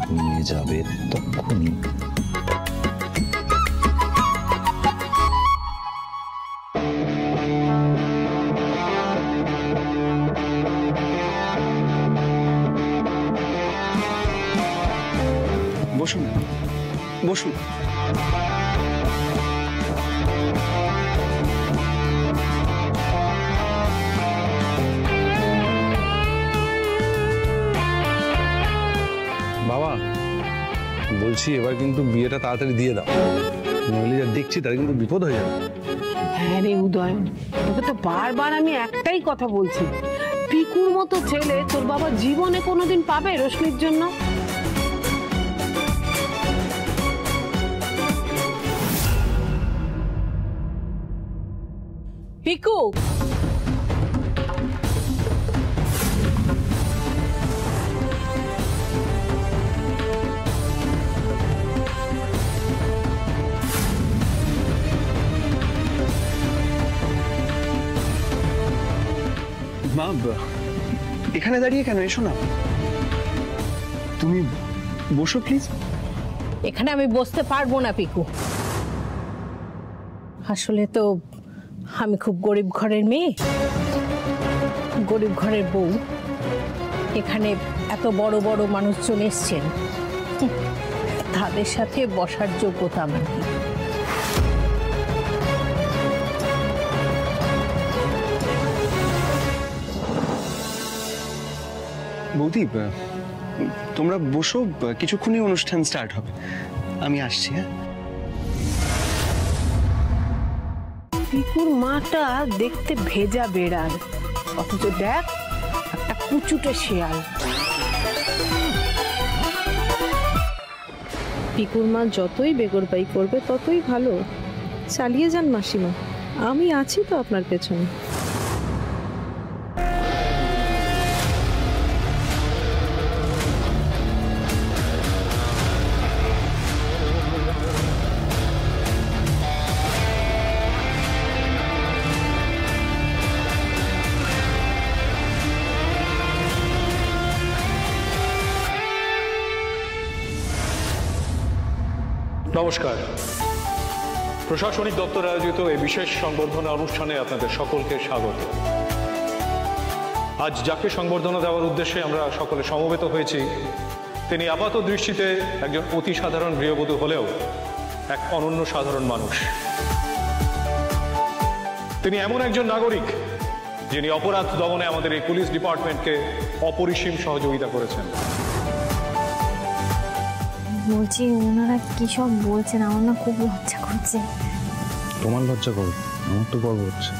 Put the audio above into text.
ঘুমিয়ে যাবে তখনই। বসুন বসুন। বাবা বলছি এবার কিন্তু বিয়েটা তাড়াতাড়ি দিয়ে দাও, নইলে যা দেখছি তার কিন্তু বিপদ হয়ে যাবে। হ্যাঁ রে উদয়ন, তোকে তো বারবার আমি একটাই কথা বলছি, পিকুর মতো ছেলে তোর বাবা জীবনে কোনোদিন পাবে রশ্মির জন্য? পিকু, মা এখানে দাঁড়িয়ে কেন? এসো না, তুমি বসো প্লিজ। এখানে আমি বসতে পারবো না পিকু, আসলে তো আমি খুব গরিব ঘরের মেয়ে, গরিব ঘরের বউ। এখানে এত বড় বড় মানুষজন এসছেন, তাদের সাথে বসার যোগ্যতা আমার নেই। বৌদি তোমরা বসো, কিছুক্ষণই অনুষ্ঠান স্টার্ট হবে, আমি আসছি। হ্যাঁ, পিকুর মাটা দেখতে ভেজা বেড়াল, অথচ দেখ একটা কুচুটে শেয়াল। পিকুর মা যতই বেগরবাই করবে ততই ভালো, চালিয়ে যান মাসিমা, আমি আছি তো আপনার পেছনে। নমস্কার, প্রশাসনিক দপ্তর আয়োজিত এই বিশেষ সংবর্ধনা অনুষ্ঠানে আপনাদের সকলকে স্বাগত। আজ যাকে সংবর্ধনা দেওয়ার উদ্দেশ্যে আমরা সকলে সমবেত হয়েছি, তিনি আপাত দৃষ্টিতে একজন অতি সাধারণ গৃহবধূ হলেও এক অনন্য সাধারণ মানুষ। তিনি এমন একজন নাগরিক যিনি অপরাধ দমনে আমাদের এই পুলিশ ডিপার্টমেন্টকে অপরিসীম সহযোগিতা করেছেন। বলছি ওনারা কি সব বলছেন, আমার না খুব লজ্জা করছে। তোমার লজ্জা করো, আমার তো গর্ব হচ্ছে।